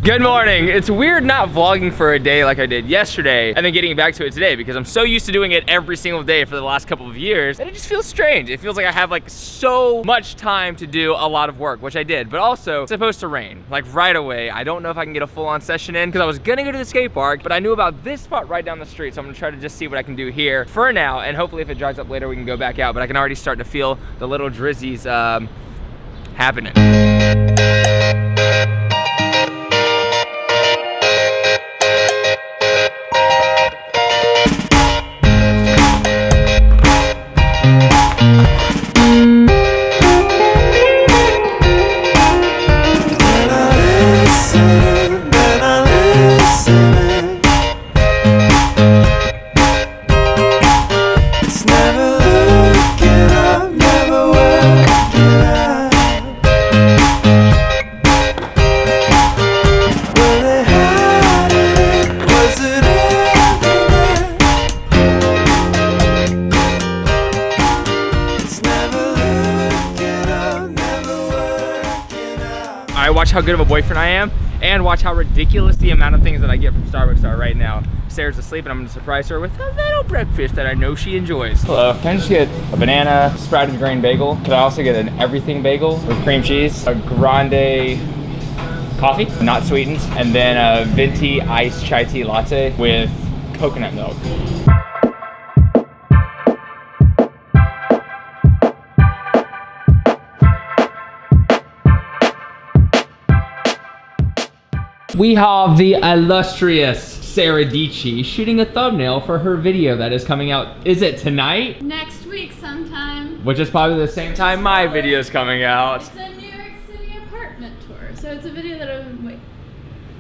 Good morning. It's weird not vlogging for a day like I did yesterday and then getting back to it today because I'm so used to doing it every single day for the last couple of years that it just feels strange. It feels like I have like so much time to do a lot of work, which I did, but also it's supposed to rain like right away. I don't know if I can get a full-on session in because I was gonna go to the skate park, but I knew about this spot right down the street, so I'm gonna try to just see what I can do here for now, and hopefully if it dries up later we can go back out, but I can already start to feel the little drizzies happening. Watch how good of a boyfriend I am, and watch how ridiculous the amount of things that I get from Starbucks are right now. Sarah's asleep and I'm gonna surprise her with a little breakfast that I know she enjoys. Hello, can I just get a banana sprouted grain bagel? Can I also get an everything bagel with cream cheese, a grande coffee, not sweetened, and then a venti iced chai tea latte with coconut milk. We have the illustrious Sara DG shooting a thumbnail for her video that is coming out. Is it tonight? Next week sometime. Which is probably the same time my video is coming out. It's a New York City apartment tour. So it's a video that I've been,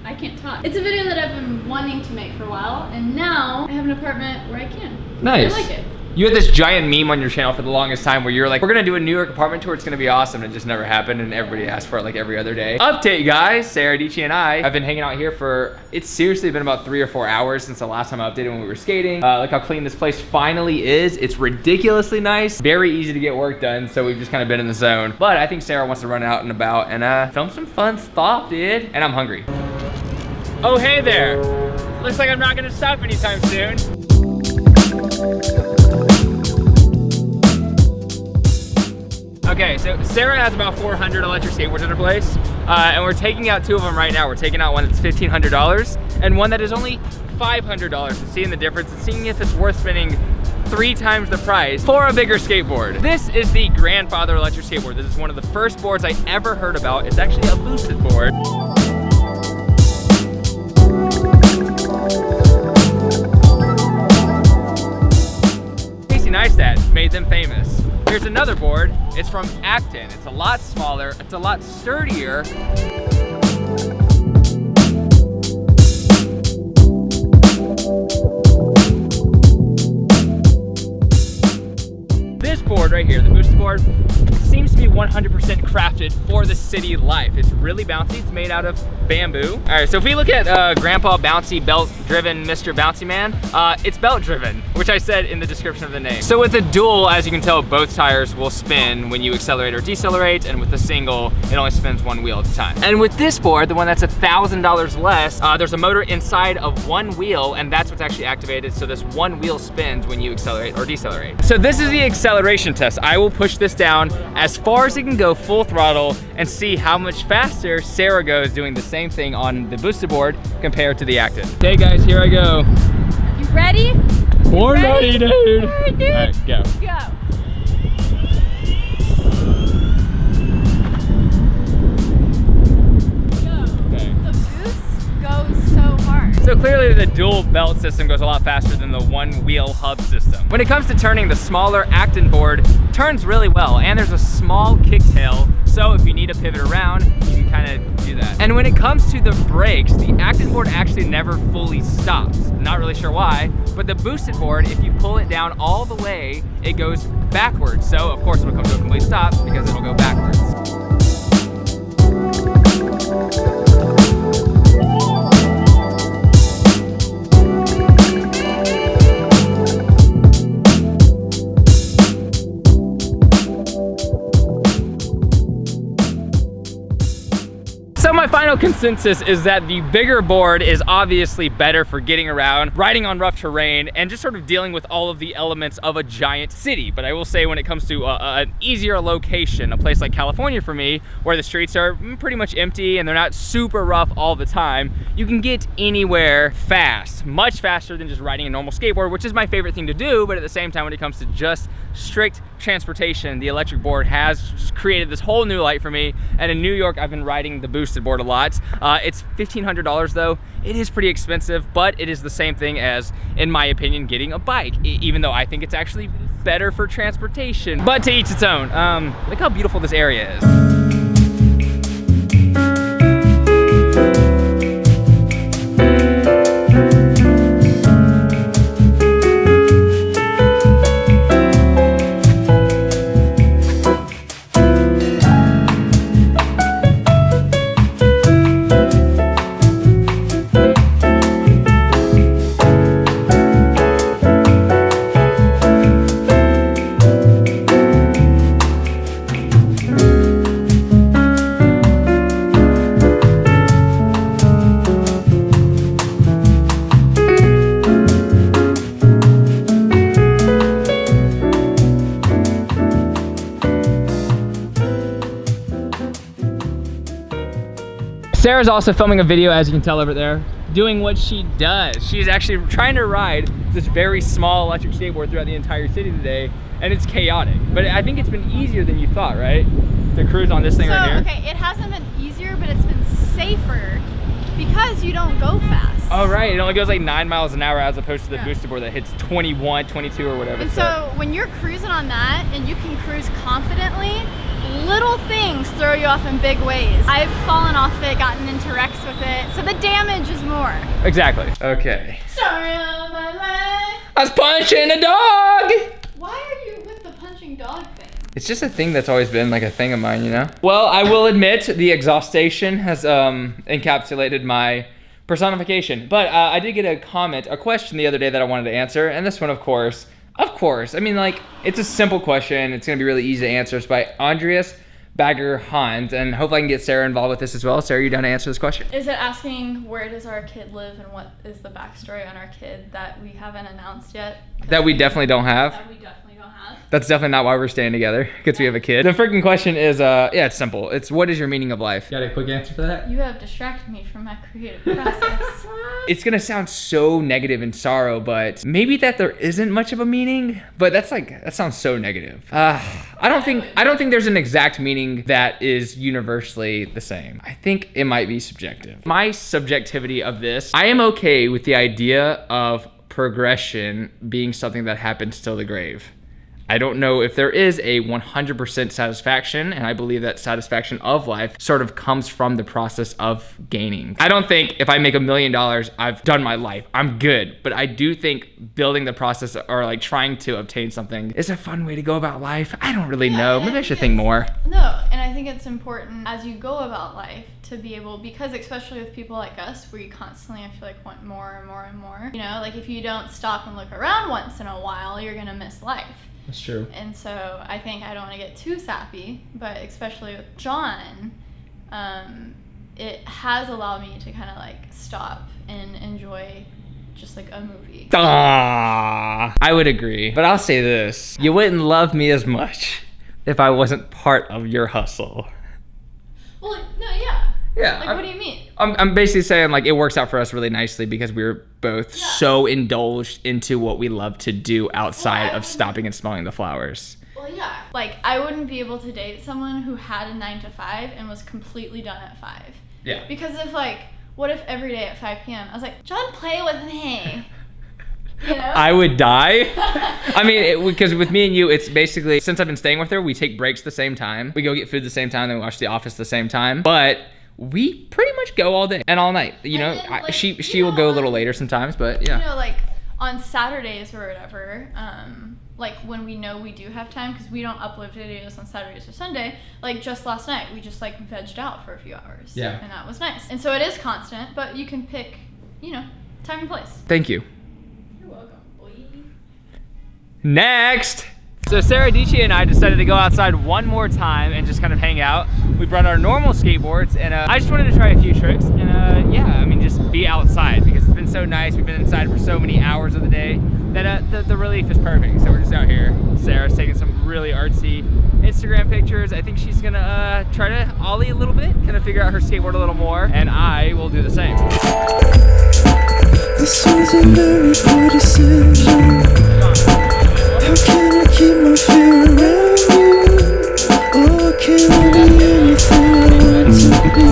I can't talk. It's a video that I've been wanting to make for a while, and now I have an apartment where I can. Nice. I like it. You had this giant meme on your channel for the longest time where you're like, we're gonna do a New York apartment tour, it's gonna be awesome, and it just never happened, and everybody asked for it like every other day. Update guys, Sara DG and I have been hanging out here for, it's seriously been about 3 or 4 hours since the last time I updated when we were skating. Look how clean this place finally is. It's ridiculously nice, very easy to get work done, so we've just kind of been in the zone. But I think Sarah wants to run out and about and film some fun stuff, dude. And I'm hungry. Oh, hey there. Looks like I'm not gonna stop anytime soon. Okay, so Sarah has about 400 electric skateboards in her place, and we're taking out 2 of them right now. We're taking out one that's $1,500 and one that is only $500, and seeing the difference and seeing if it's worth spending 3 times the price for a bigger skateboard. This is the grandfather electric skateboard. This is one of the first boards I ever heard about. It's actually a boosted board. Casey Neistat made them famous. Here's another board. It's from Acton. It's a lot smaller. It's a lot sturdier. This board right here, the boosted board, seems to be 100% crafted for the city life. It's really bouncy. It's made out of bamboo. All right, so if we look at Grandpa Bouncy belt-driven Mr. Bouncy Man, it's belt-driven, which I said in the description of the name. So with the dual, as you can tell, both tires will spin when you accelerate or decelerate, and with the single, it only spins 1 wheel at a time. And with this board, the one that's $1,000 less, there's a motor inside of 1 wheel, and that's what's actually activated, so this 1 wheel spins when you accelerate or decelerate. So this is the acceleration test. I will push this down as far as it can go full throttle and see how much faster Sarah goes doing the same thing on the boosted board compared to the Acton. Okay guys, here I go. You ready? Born ready, dude. All right, dude. All right, go. Go. So clearly the dual belt system goes a lot faster than the 1 wheel hub system. When it comes to turning, the smaller Acton board turns really well, and there's a small kicktail, so if you need to pivot around, you can kind of do that. And when it comes to the brakes, the Acton board actually never fully stops. Not really sure why, but the boosted board, if you pull it down all the way, it goes backwards. So of course it'll come to a complete stop because it'll go backwards. So my final consensus is that the bigger board is obviously better for getting around, riding on rough terrain, and just sort of dealing with all of the elements of a giant city. But I will say when it comes to an easier location, a place like California for me, where the streets are pretty much empty and they're not super rough all the time, you can get anywhere fast, much faster than just riding a normal skateboard, which is my favorite thing to do. But at the same time, when it comes to just strict transportation, the electric board has created this whole new light for me. And in New York, I've been riding the boosted board a lot. It's $1,500 though. It is pretty expensive, but it is the same thing as, in my opinion, getting a bike, even though I think it's actually better for transportation. But to each its own. Look how beautiful this area is. Sarah's also filming a video, as you can tell over there, doing what she does. She's actually trying to ride this very small electric skateboard throughout the entire city today, and it's chaotic. But I think it's been easier than you thought, right? To cruise on this thing right here. Okay, it hasn't been easier, but it's been safer because you don't go fast. Oh, right, it only goes like 9 miles an hour as opposed to the boosted board that hits 21, 22 or whatever. And so when you're cruising on that and you can cruise confidently, little things throw you off in big ways. I've fallen off it, gotten into wrecks with it, so the damage is more. Exactly. Okay. Sorry on my leg. I was punching a dog! Why are you with the punching dog thing? It's just a thing that's always been like a thing of mine, you know? Well, I will admit the exhaust station has encapsulated my personification. But I did get a question the other day that I wanted to answer, and this one, of course, I mean, like, it's a simple question. It's gonna be really easy to answer. It's by Andreas Bagger Hans, and hopefully I can get Sarah involved with this as well. Sarah, you down to answer this question? Is it asking where does our kid live and what is the backstory on our kid that we haven't announced yet? That we definitely don't have. That we definitely don't have. That's definitely not why we're staying together, because we have a kid. The freaking question is, yeah, it's simple. It's what is your meaning of life? Got a quick answer for that? You have distracted me from my creative process. It's gonna sound so negative and sorrow, but maybe that there isn't much of a meaning, but that sounds so negative. I don't think there's an exact meaning that is universally the same. I think it might be subjective. My subjectivity of this, I am okay with the idea of progression being something that happens till the grave. I don't know if there is a 100% satisfaction, and I believe that satisfaction of life sort of comes from the process of gaining. I don't think if I make $1 million, I've done my life, I'm good. But I do think building the process or like trying to obtain something is a fun way to go about life. I don't really know, maybe I should think more. No, and I think it's important as you go about life to be able, because especially with people like us, where you constantly, I feel like, want more and more and more. You know, like if you don't stop and look around once in a while, you're gonna miss life. That's true. And so I think I don't want to get too sappy, but especially with John, it has allowed me to kind of like stop and enjoy just like a movie. I would agree, but I'll say this. You wouldn't love me as much if I wasn't part of your hustle. Well, no, yeah. Yeah. Like, what do you mean? I'm basically saying like it works out for us really nicely because we're both so indulged into what we love to do outside of stopping and smelling the flowers. Well, yeah. Like, I wouldn't be able to date someone who had a 9 to 5 and was completely done at 5. Yeah. Because if like, what if every day at 5 p.m. I was like, John, play with me. You know? I would die. I mean, because with me and you, it's basically, since I've been staying with her, we take breaks the same time. We go get food the same time, then we watch The Office the same time. But we pretty much go all day and all night. You know, then, like, she will go a little later sometimes, but yeah. You know, like on Saturdays or whatever, like when we know we do have time, because we don't upload videos on Saturdays or Sunday, like just last night, we just like vegged out for a few hours. Yeah. And that was nice. And so it is constant, but you can pick, you know, time and place. Thank you. You're welcome, boy. Next. So Sara DG and I decided to go outside one more time and just kind of hang out. We brought our normal skateboards, and I just wanted to try a few tricks, and yeah, I mean, just be outside because it's been so nice. We've been inside for so many hours of the day that the relief is perfect. So we're just out here. Sarah's taking some really artsy Instagram pictures. I think she's gonna try to ollie a little bit, kind of figure out her skateboard a little more, and I will do the same. This was a very poor decision. How can I keep my fear around you? Oh, can I be anything I want to be?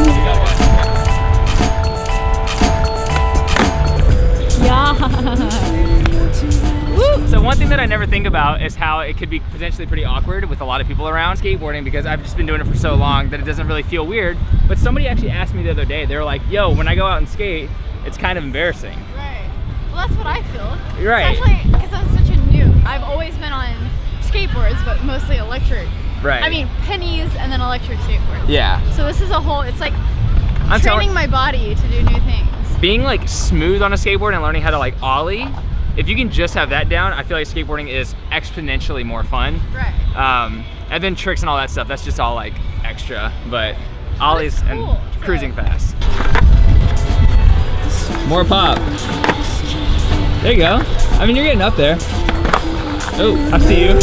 So one thing that I never think about is how it could be potentially pretty awkward with a lot of people around skateboarding, because I've just been doing it for so long that it doesn't really feel weird. But somebody actually asked me the other day, they were like, yo, when I go out and skate, it's kind of embarrassing. Right. Well, that's what I feel. Right. Especially because I'm such a noob. I've always been on skateboards, but mostly electric. Right. I mean, pennies and then electric skateboards. Yeah. So this is a whole, it's like training my body to do new things. Being like smooth on a skateboard and learning how to like ollie, if you can just have that down, I feel like skateboarding is exponentially more fun. Right. And then tricks and all that stuff, that's just all like extra, but ollies That's and cool. cruising fast. More pop. There you go. I mean, you're getting up there. Oh, I see you.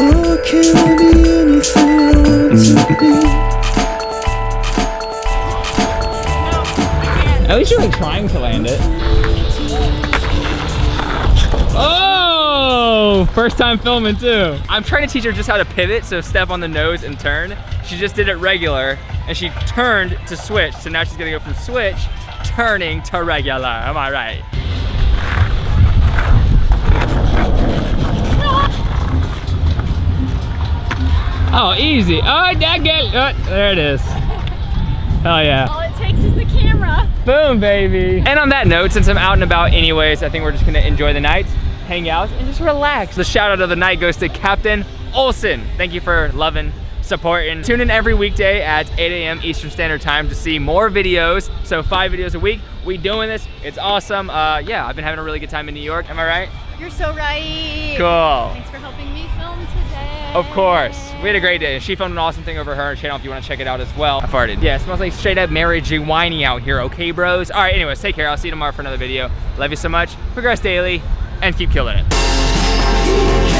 Oh, can I be anything I want to be? At least you're like trying to land it. Oh, first time filming too. I'm trying to teach her just how to pivot, so step on the nose and turn. She just did it regular, and she turned to switch, so now she's gonna go from switch, turning to regular. Am I right? Oh, easy. Oh, there it is. Hell yeah. All it takes is the camera. Boom, baby. And on that note, since I'm out and about anyways, I think we're just gonna enjoy the night, hang out, and just relax. The shout out of the night goes to Captain Olsen. Thank you for loving, supporting. Tune in every weekday at 8 a.m. Eastern Standard Time to see more videos. So 5 videos a week. We doing this, it's awesome. Yeah, I've been having a really good time in New York. Am I right? You're so right. Cool. Thanks for helping me film today. Of course. We had a great day. She filmed an awesome thing over her channel if you want to check it out as well. I farted. Yeah, it smells like straight up marriagey whiny out here, okay, bros? All right, anyways, take care. I'll see you tomorrow for another video. Love you so much. Progress daily and keep killing it.